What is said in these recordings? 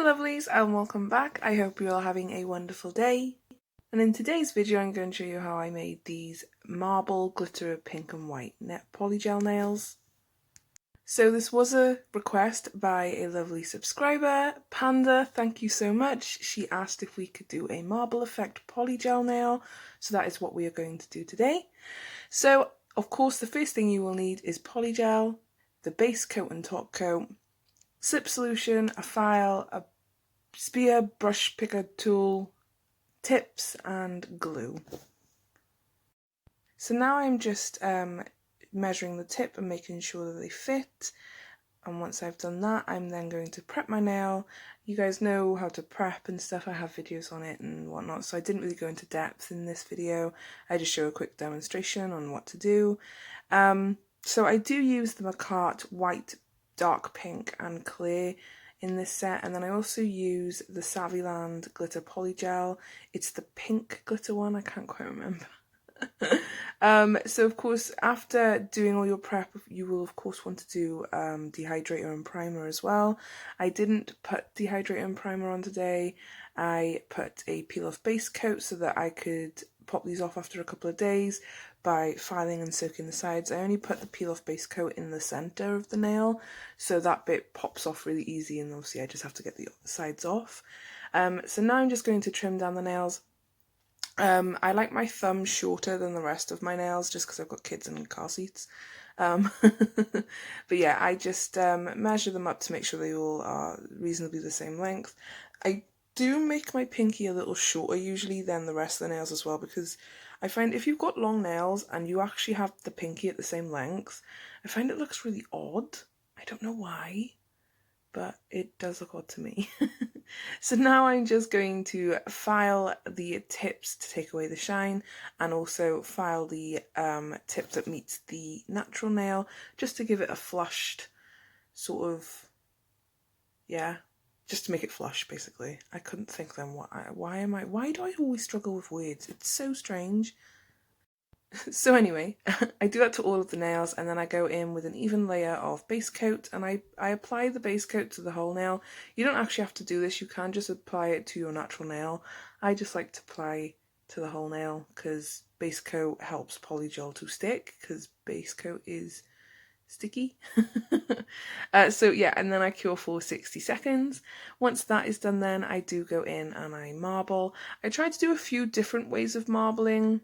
lovelies and welcome back. I hope you're all having a wonderful day. And in today's video I'm going to show you how I made these marble glitter pink and white net polygel nails. So this was a request by a lovely subscriber, Panda, thank you so much. She asked if we could do a marble effect polygel nail, so that is what we are going to do today. So of course the first thing you will need is polygel, the base coat and top coat, slip solution, a file, a spear, brush picker tool, tips and glue. So now I'm just measuring the tip and making sure that they fit, and once I've done that I'm then going to prep my nail. You guys know how to prep and stuff, I have videos on it and whatnot, so I didn't really go into depth in this video. I just show a quick demonstration on what to do. So I do use the Makartt white, dark pink and clear in this set, and then I also use the Savvyland glitter polygel. It's the pink glitter one, I can't quite remember. So of course after doing all your prep you will of course want to do dehydrator and primer as well. I didn't put dehydrator and primer on today. I put a peel off base coat so that I could pop these off after a couple of days by filing and soaking the sides. I only put the peel off base coat in the centre of the nail, so that bit pops off really easy, and obviously I just have to get the sides off. So now I'm just going to trim down the nails. I like my thumb shorter than the rest of my nails just because I've got kids and car seats. But yeah, I just measure them up to make sure they all are reasonably the same length. I do make my pinky a little shorter usually than the rest of the nails as well, because I find if you've got long nails and you actually have the pinky at the same length, I find it looks really odd. I don't know why, but it does look odd to me. So now I'm just going to file the tips to take away the shine, and also file the tip that meets the natural nail just to give it a flushed sort of, yeah, just to make it flush basically. I couldn't think then why do I always struggle with words? It's so strange. So anyway, I do that to all of the nails, and then I go in with an even layer of base coat, and I apply the base coat to the whole nail. You don't actually have to do this, you can just apply it to your natural nail. I just like to apply to the whole nail because base coat helps polygel to stick, because base coat is sticky. So yeah, and then I cure for 60 seconds. Once that is done, then I do go in and I marble. I try to do a few different ways of marbling,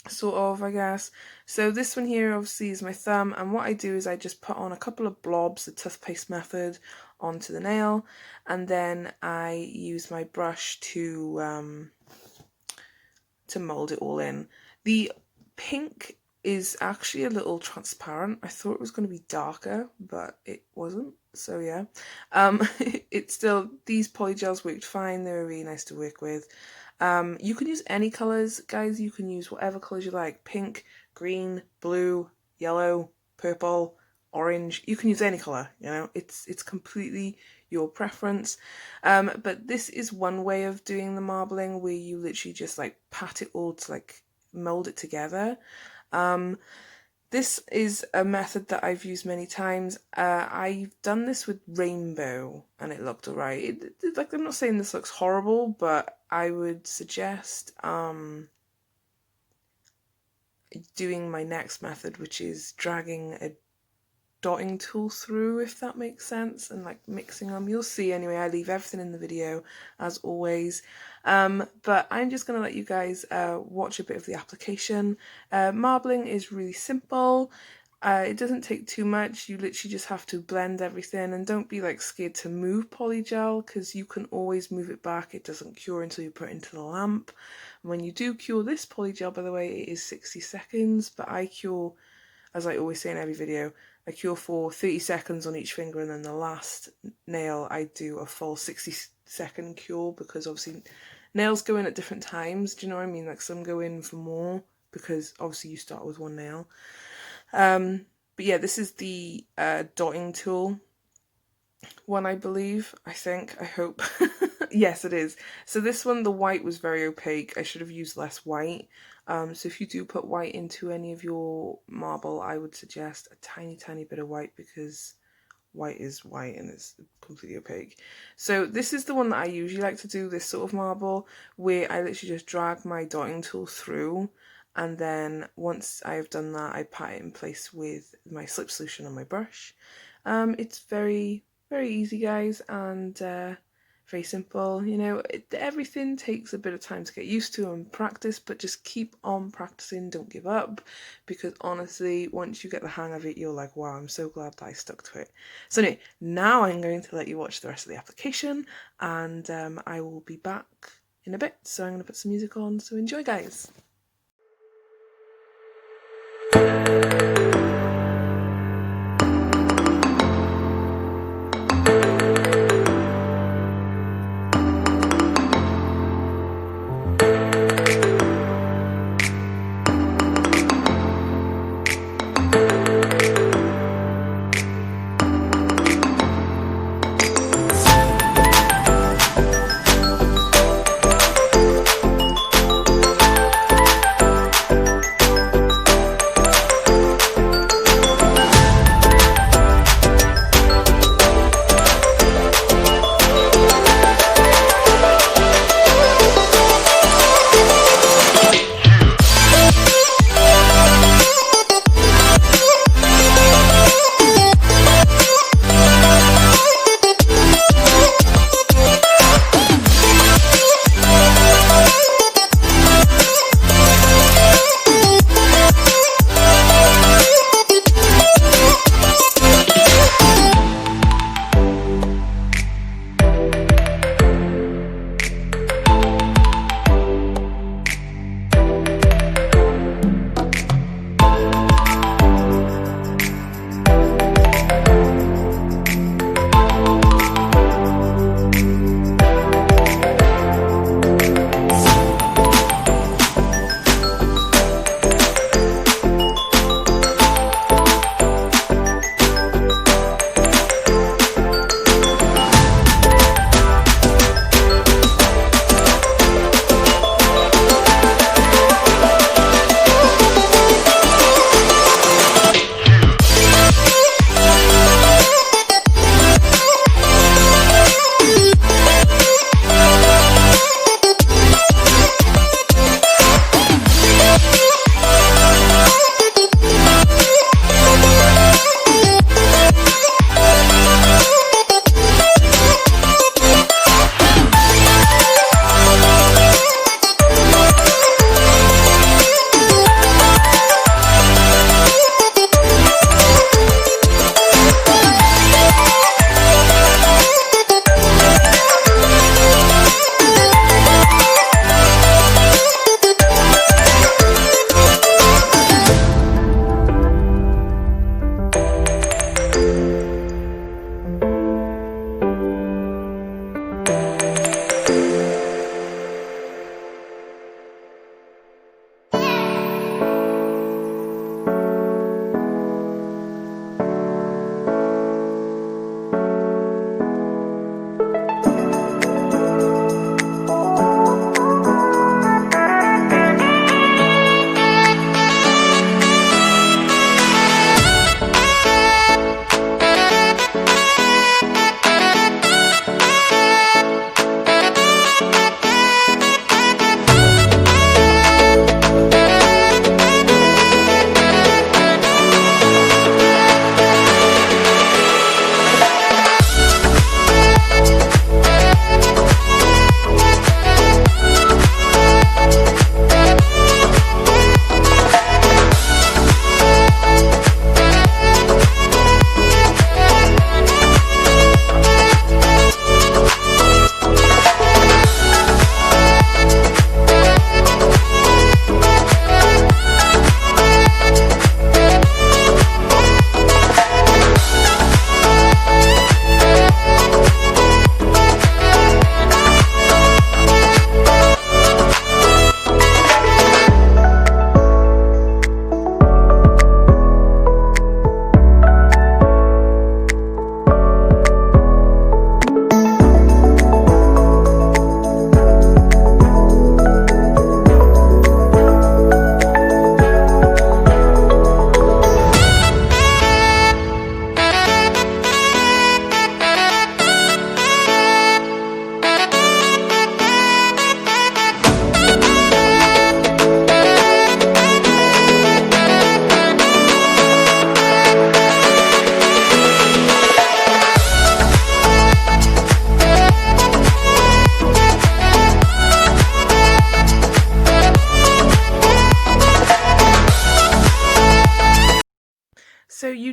sort of, I guess. So this one here obviously is my thumb, and what I do is I just put on a couple of blobs, the toothpaste method, onto the nail, and then I use my brush to mold it all in. The pink is actually a little transparent. I thought it was going to be darker, but it wasn't, so yeah. It's still, these polygels worked fine, they were really nice to work with. You can use any colours, guys, you can use whatever colours you like. Pink, green, blue, yellow, purple, orange, you can use any colour, you know, it's completely your preference. But this is one way of doing the marbling, where you literally just like pat it all to like mould it together. This is a method that I've used many times. I've done this with rainbow and it looked alright. Like, I'm not saying this looks horrible, but I would suggest doing my next method, which is dragging a dotting tool through, if that makes sense, and like mixing them. You'll see anyway, I leave everything in the video as always. But I'm just going to let you guys watch a bit of the application. Marbling is really simple. It doesn't take too much. You literally just have to blend everything, and don't be like scared to move polygel, because you can always move it back. It doesn't cure until you put it into the lamp. And when you do cure this polygel, by the way, it is 60 seconds, but I cure, as I always say in every video, I cure for 30 seconds on each finger, and then the last nail I do a full 60-second cure, because obviously nails go in at different times, do you know what I mean? Like, some go in for more because obviously you start with one nail. But yeah, this is the dotting tool one, I believe, I think, I hope. Yes, it is. So this one, the white was very opaque. I should have used less white. So if you do put white into any of your marble, I would suggest a tiny bit of white, because white is white and it's completely opaque. So this is the one that I usually like to do, this sort of marble, where I literally just drag my dotting tool through, and then once I've done that, I pat it in place with my slip solution on my brush. It's very, very easy, guys, and very simple. You know, everything takes a bit of time to get used to and practice, but just keep on practicing, don't give up, because honestly, once you get the hang of it, you're like, wow, I'm so glad that I stuck to it. So anyway, now I'm going to let you watch the rest of the application, and I will be back in a bit. So I'm going to put some music on, so enjoy, guys.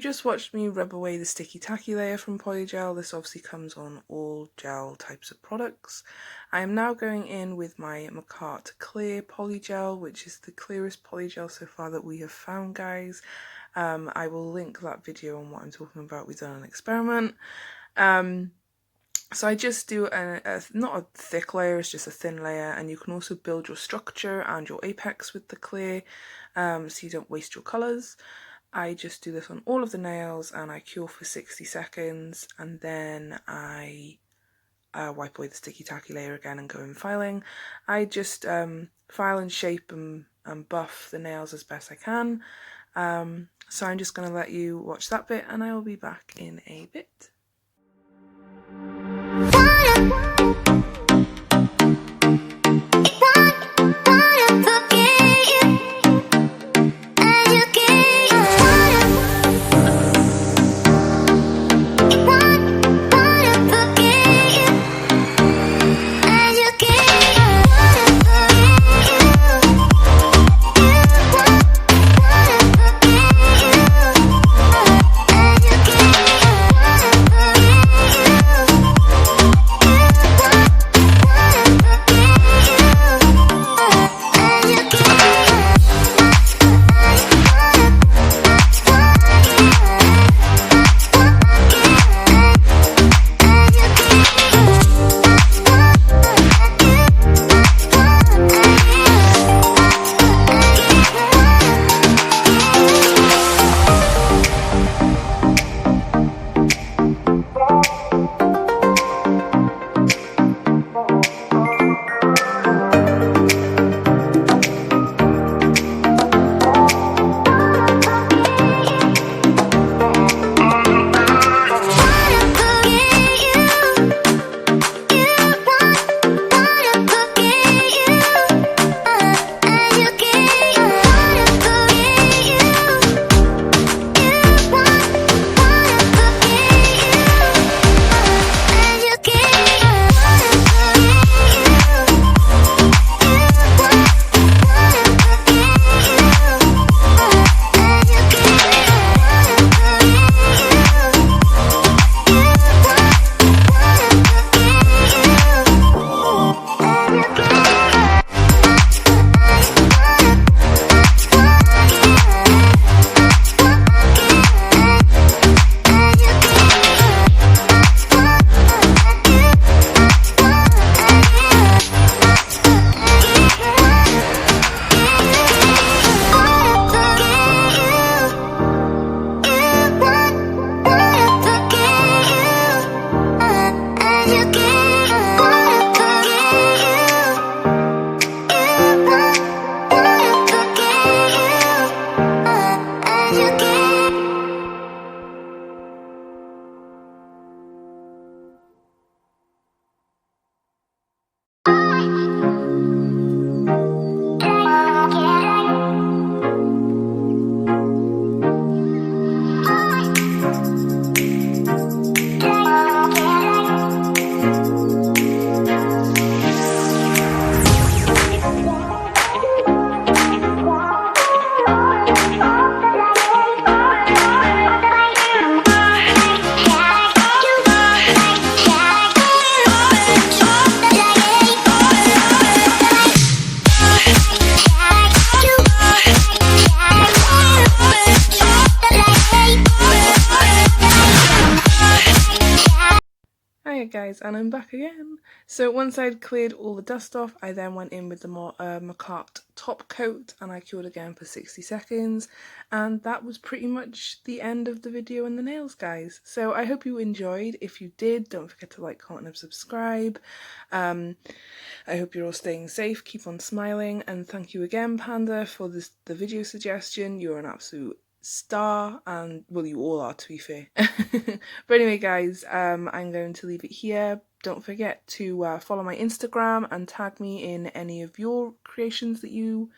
just watched me rub away the sticky tacky layer from Polygel. This obviously comes on all gel types of products. I am now going in with my Makartt Clear Polygel, which is the clearest polygel so far that we have found, guys. I will link that video on what I'm talking about. We've done an experiment. So I just do not a thick layer, it's just a thin layer, and you can also build your structure and your apex with the clear, so you don't waste your colours. I just do this on all of the nails and I cure for 60 seconds, and then I wipe away the sticky tacky layer again and go in filing. I just file and shape and buff the nails as best I can. So I'm just going to let you watch that bit and I will be back in a bit. Guys, and I'm back again. So once I'd cleared all the dust off, I then went in with the Makartt Topcoat and I cured again for 60 seconds, and that was pretty much the end of the video and the nails, guys. So I hope you enjoyed. If you did, don't forget to like, comment and subscribe. I hope you're all staying safe, keep on smiling, and thank you again, Panda, for the video suggestion. You're an absolute star, and well, you all are, to be fair. But anyway, guys, I'm going to leave it here. Don't forget to follow my Instagram and tag me in any of your creations that you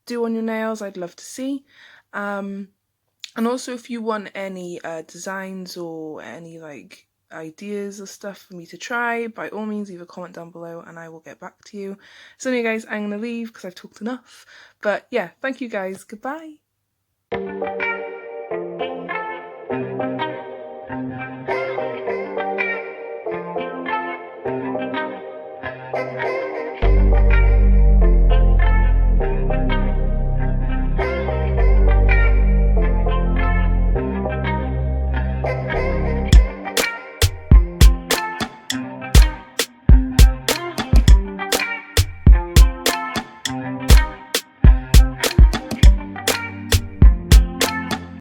do on your nails. I'd love to see. And also, if you want any designs or any like ideas or stuff for me to try, by all means leave a comment down below and I will get back to you. So anyway, guys, I'm gonna leave because I've talked enough. But yeah, thank you guys, goodbye.